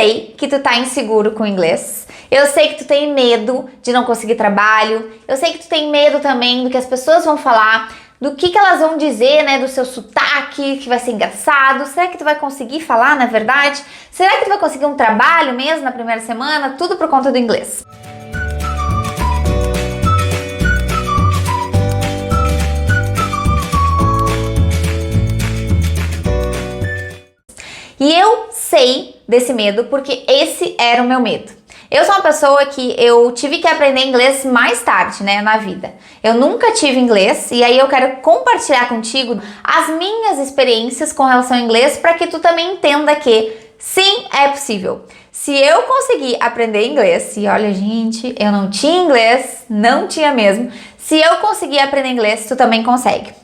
sei que tu tá inseguro com o inglês. Eu sei que tu tem medo de não conseguir trabalho. Eu sei que tu tem medo também do que as pessoas vão falar, do que elas vão dizer, né, do seu sotaque, que vai ser engraçado. Será que tu vai conseguir falar, na verdade? Será que tu vai conseguir um trabalho mesmo na primeira semana? Tudo por conta do inglês. E eu sei desse medo porque esse era o meu medo. Eu sou uma pessoa que eu tive que aprender inglês mais tarde, né, na vida. Eu nunca tive inglês e aí eu quero compartilhar contigo as minhas experiências com relação ao inglês para que tu também entenda que sim, é possível. Se eu conseguir aprender inglês, e olha, gente, eu não tinha inglês, não tinha mesmo. Se eu conseguir aprender inglês, tu também consegue.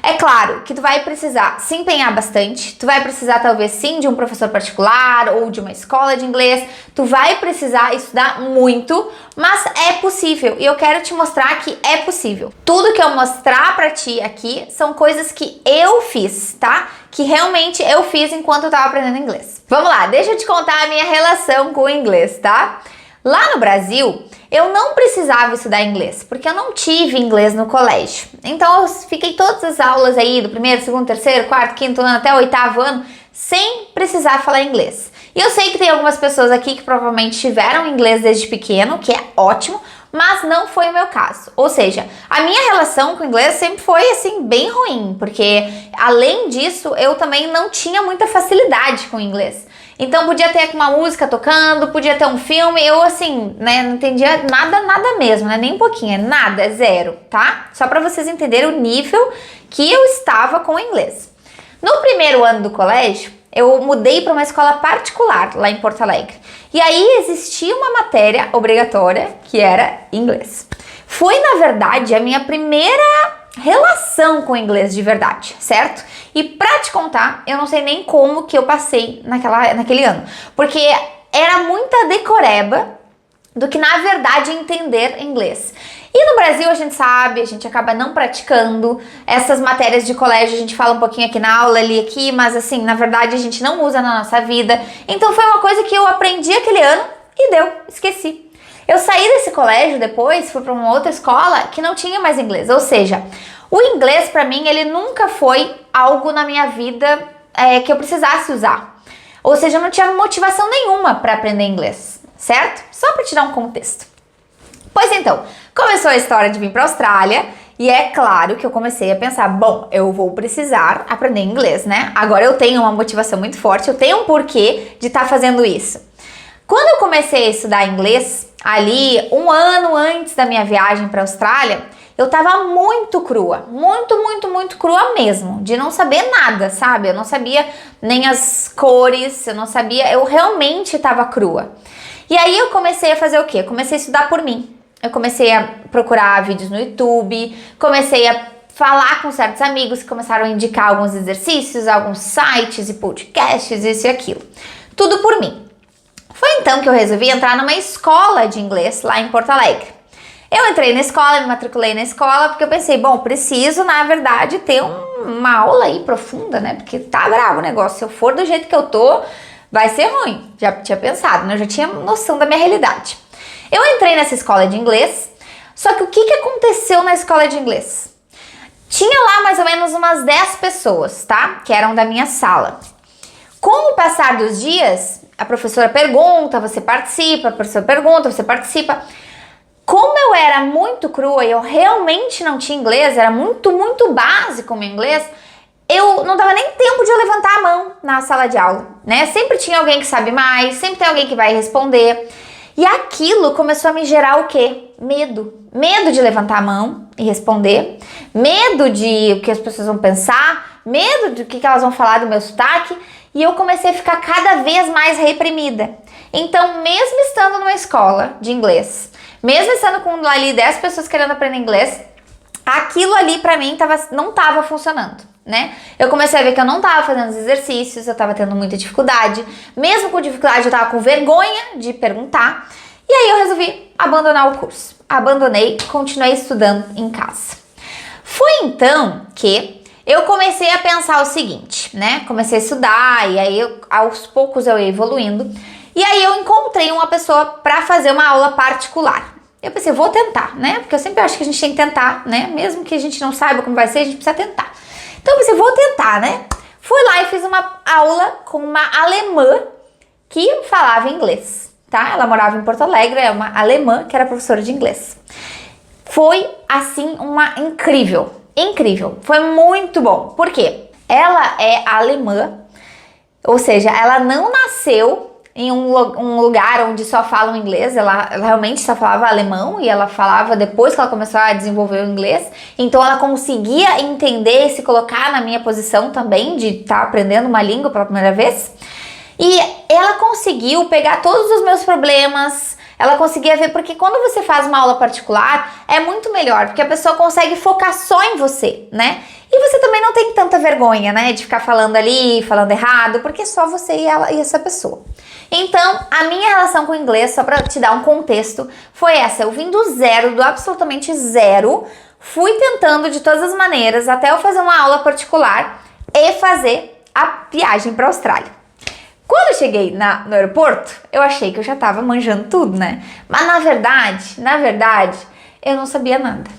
É claro que tu vai precisar se empenhar bastante, tu vai precisar talvez sim de um professor particular ou de uma escola de inglês, tu vai precisar estudar muito, mas é possível e eu quero te mostrar que é possível. Tudo que eu mostrar pra ti aqui são coisas que eu fiz, tá? Que realmente eu fiz enquanto eu tava aprendendo inglês. Vamos lá, deixa eu te contar a minha relação com o inglês, tá? Lá no Brasil, eu não precisava estudar inglês, porque eu não tive inglês no colégio. Então eu fiquei todas as aulas aí do primeiro, segundo, terceiro, quarto, quinto ano até o oitavo ano sem precisar falar inglês. E eu sei que tem algumas pessoas aqui que provavelmente tiveram inglês desde pequeno, que é ótimo, mas não foi o meu caso. Ou seja, a minha relação com o inglês sempre foi assim bem ruim, porque além disso eu também não tinha muita facilidade com o inglês. Então podia ter uma música tocando, podia ter um filme, eu assim, né, não entendia nada mesmo, né, nem um pouquinho, nada, zero, tá? Só pra vocês entenderem o nível que eu estava com o inglês. No primeiro ano do colégio, eu mudei para uma escola particular lá em Porto Alegre. E aí existia uma matéria obrigatória que era inglês. Foi, na verdade, a minha primeira relação com o inglês de verdade, certo? E pra te contar, eu não sei nem como que eu passei naquele ano, porque era muita decoreba do que na verdade entender inglês. E no Brasil a gente sabe, a gente acaba não praticando essas matérias de colégio, a gente fala um pouquinho aqui na aula, ali aqui, mas assim, na verdade a gente não usa na nossa vida. Então foi uma coisa que eu aprendi aquele ano e deu, esqueci. Eu saí desse colégio depois, fui para uma outra escola que não tinha mais inglês, ou seja, o inglês para mim ele nunca foi algo na minha vida que eu precisasse usar. Ou seja, eu não tinha motivação nenhuma para aprender inglês, certo? Só para te dar um contexto. Pois então, começou a história de vir para a Austrália e é claro que eu comecei a pensar, bom, eu vou precisar aprender inglês, né? Agora eu tenho uma motivação muito forte, eu tenho um porquê de estar fazendo isso. Quando eu comecei a estudar inglês, ali um ano antes da minha viagem para a Austrália, eu tava muito crua, muito crua mesmo, de não saber nada, sabe? Eu não sabia nem as cores, eu não sabia, eu realmente tava crua. E aí eu comecei a fazer o quê? Eu comecei a estudar por mim. Eu comecei a procurar vídeos no YouTube, comecei a falar com certos amigos que começaram a indicar alguns exercícios, alguns sites e podcasts, isso e aquilo. Tudo por mim. Foi então que eu resolvi entrar numa escola de inglês lá em Porto Alegre. Eu entrei na escola, me matriculei na escola, porque eu pensei, bom, preciso, na verdade, ter uma aula aí profunda, né? Porque tá bravo o negócio, se eu for do jeito que eu tô, vai ser ruim. Já tinha pensado, né? Eu já tinha noção da minha realidade. Eu entrei nessa escola de inglês, só que o que aconteceu na escola de inglês? Tinha lá mais ou menos umas 10 pessoas, tá? Que eram da minha sala. Com o passar dos dias, a professora pergunta, você participa, a professora pergunta, você participa. Como eu era muito crua e eu realmente não tinha inglês, era muito básico o meu inglês, eu não dava nem tempo de eu levantar a mão na sala de aula, né? Sempre tinha alguém que sabe mais, sempre tem alguém que vai responder. E aquilo começou a me gerar o quê? Medo. Medo de levantar a mão e responder, medo de o que as pessoas vão pensar, medo do que elas vão falar do meu sotaque. E eu comecei a ficar cada vez mais reprimida. Então, mesmo estando numa escola de inglês, mesmo estando com ali 10 pessoas querendo aprender inglês, aquilo ali pra mim não tava funcionando, né? Eu comecei a ver que eu não tava fazendo os exercícios, eu tava tendo muita dificuldade. Mesmo com dificuldade, eu tava com vergonha de perguntar. E aí eu resolvi abandonar o curso. Abandonei, continuei estudando em casa. Foi então que eu comecei a pensar o seguinte, né? Comecei a estudar e aí aos poucos eu ia evoluindo. E aí eu encontrei uma pessoa para fazer uma aula particular. Eu pensei, vou tentar, né? Porque eu sempre acho que a gente tem que tentar, né? Mesmo que a gente não saiba como vai ser, a gente precisa tentar. Então eu pensei, vou tentar, né? Fui lá e fiz uma aula com uma alemã que falava inglês, tá? Ela morava em Porto Alegre, é uma alemã que era professora de inglês. Foi, assim, uma incrível. Foi muito bom. Por quê? Ela é alemã, ou seja, ela não nasceu em um lugar onde só falam inglês, ela realmente só falava alemão e ela falava depois que ela começou a desenvolver o inglês, então ela conseguia entender e se colocar na minha posição também de estar aprendendo uma língua pela primeira vez. E ela conseguiu pegar todos os meus problemas, ela conseguia ver, porque quando você faz uma aula particular é muito melhor, porque a pessoa consegue focar só em você, né? E você também não tem tanta vergonha, né, de ficar falando ali, falando errado, porque é só você e ela e essa pessoa. Então, a minha relação com o inglês, só pra te dar um contexto, foi essa. Eu vim do zero, do absolutamente zero, fui tentando de todas as maneiras, até eu fazer uma particular e fazer a viagem pra Austrália. Quando eu cheguei no aeroporto, eu achei que eu já tava manjando tudo, né? Mas na verdade, eu não sabia nada.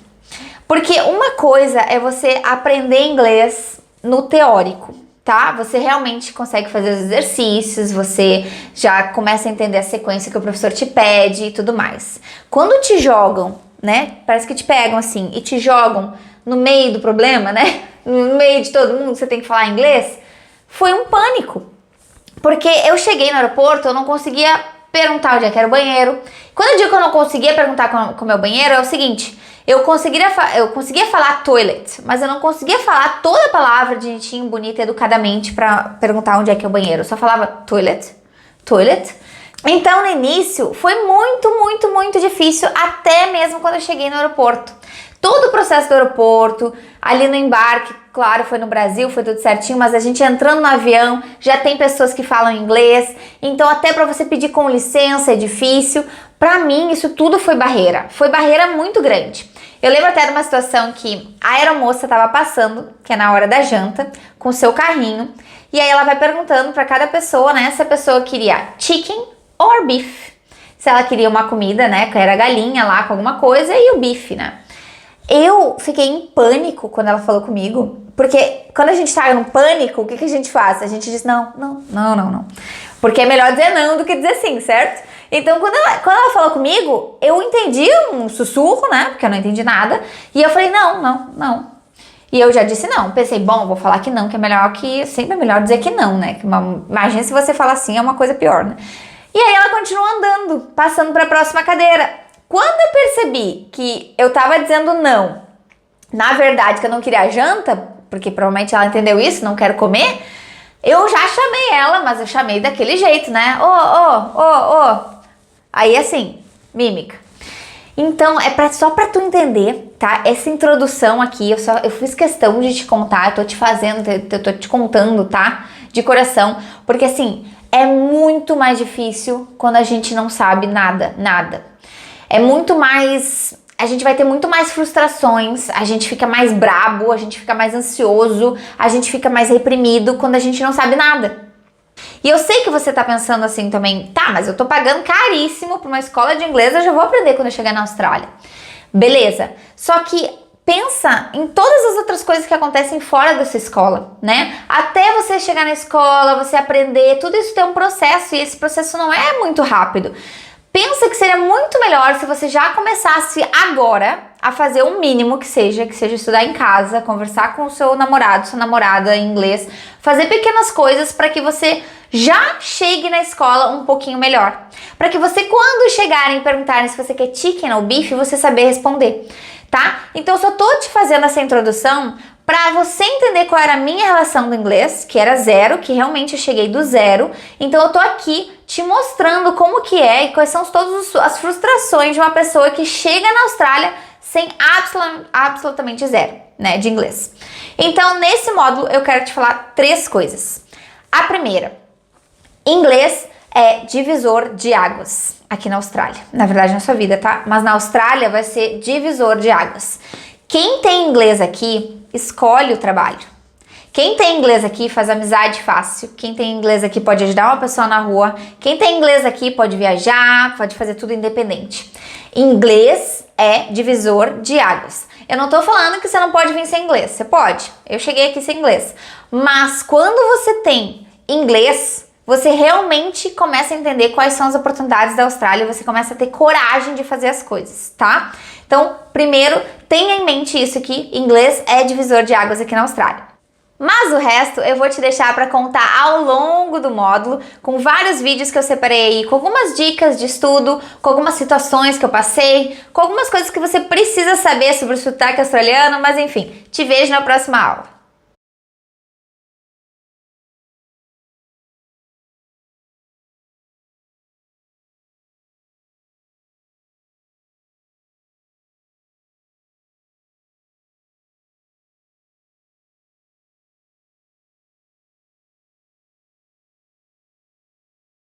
Porque uma coisa é você aprender inglês no teórico, tá? Você realmente consegue fazer os exercícios, você já começa a entender a sequência que o professor te pede e tudo mais. Quando te jogam, né? Parece que te pegam assim e te jogam no meio do problema, né? No meio de todo mundo, você tem que falar inglês. Foi um pânico. Porque eu cheguei no aeroporto, eu não conseguia perguntar onde é que era o banheiro. Quando eu digo que eu não conseguia perguntar com o meu banheiro, é o seguinte: eu conseguia falar toilet, mas eu não conseguia falar toda a palavra direitinho, bonita, educadamente pra perguntar onde é que é o banheiro. Eu só falava toilet. Então, no início, foi muito difícil, até mesmo quando eu cheguei no aeroporto. Todo o processo do aeroporto, ali no embarque, claro, foi no Brasil, foi tudo certinho, mas a gente entrando no avião, já tem pessoas que falam inglês, então até para você pedir com licença é difícil. Pra mim, isso tudo foi barreira muito grande. Eu lembro até de uma situação que a aeromoça tava passando, que é na hora da janta, com o seu carrinho, e aí ela vai perguntando pra cada pessoa, né, se a pessoa queria chicken or beef. Se ela queria uma comida, né, que era galinha lá com alguma coisa, e o bife, né. Eu fiquei em pânico quando ela falou comigo, porque quando a gente tá no pânico, o que a gente faz? A gente diz não. Porque é melhor dizer não do que dizer sim, certo? Então, quando ela falou comigo, eu entendi um sussurro, né? Porque eu não entendi nada. E eu falei, não. E eu já disse não. Pensei, bom, vou falar que não, que é melhor que... Sempre é melhor dizer que não, né? Imagina se você falar sim, é uma coisa pior, né? E aí ela continuou andando, passando para a próxima cadeira. Quando eu percebi que eu tava dizendo não, na verdade que eu não queria janta, porque provavelmente ela entendeu isso, não quero comer, eu já chamei ela, mas eu chamei daquele jeito, né? Aí assim, mímica. Então, só pra tu entender, tá? Essa introdução aqui, eu fiz questão de te contar, eu tô te contando, tá? De coração, porque assim, é muito mais difícil quando a gente não sabe nada. É muito mais... A gente vai ter muito mais frustrações, a gente fica mais brabo, a gente fica mais ansioso, a gente fica mais reprimido quando a gente não sabe nada. E eu sei que você tá pensando assim também, tá, mas eu tô pagando caríssimo pra uma escola de inglês, eu já vou aprender quando eu chegar na Austrália. Beleza, só que pensa em todas as outras coisas que acontecem fora dessa escola, né? Até você chegar na escola, você aprender, tudo isso tem um processo e esse processo não é muito rápido. Pensa que seria muito melhor se você já começasse agora a fazer o mínimo que seja estudar em casa, conversar com o seu namorado, sua namorada em inglês, fazer pequenas coisas para que você já chegue na escola um pouquinho melhor. Para que você, quando chegarem e perguntarem se você quer chicken ou beef, você saber responder, tá? Então eu só tô te fazendo essa introdução para você entender qual era a minha relação do inglês, que era zero, que realmente eu cheguei do zero. Então eu tô aqui te mostrando como que é e quais são todas as frustrações de uma pessoa que chega na Austrália sem absolutamente zero, né, de inglês. Então, nesse módulo, eu quero te falar 3 coisas. A primeira, inglês é divisor de águas aqui na Austrália. Na verdade, na sua vida, tá? Mas na Austrália vai ser divisor de águas. Quem tem inglês aqui, escolhe o trabalho. Quem tem inglês aqui faz amizade fácil. Quem tem inglês aqui pode ajudar uma pessoa na rua. Quem tem inglês aqui pode viajar, pode fazer tudo independente. Inglês é divisor de águas. Eu não tô falando que você não pode vir sem inglês. Você pode. Eu cheguei aqui sem inglês. Mas quando você tem inglês, você realmente começa a entender quais são as oportunidades da Austrália, você começa a ter coragem de fazer as coisas, tá? Então, primeiro, tenha em mente isso que inglês é divisor de águas aqui na Austrália. Mas o resto eu vou te deixar para contar ao longo do módulo, com vários vídeos que eu separei aí, com algumas dicas de estudo, com algumas situações que eu passei, com algumas coisas que você precisa saber sobre o sotaque australiano, mas enfim, te vejo na próxima aula.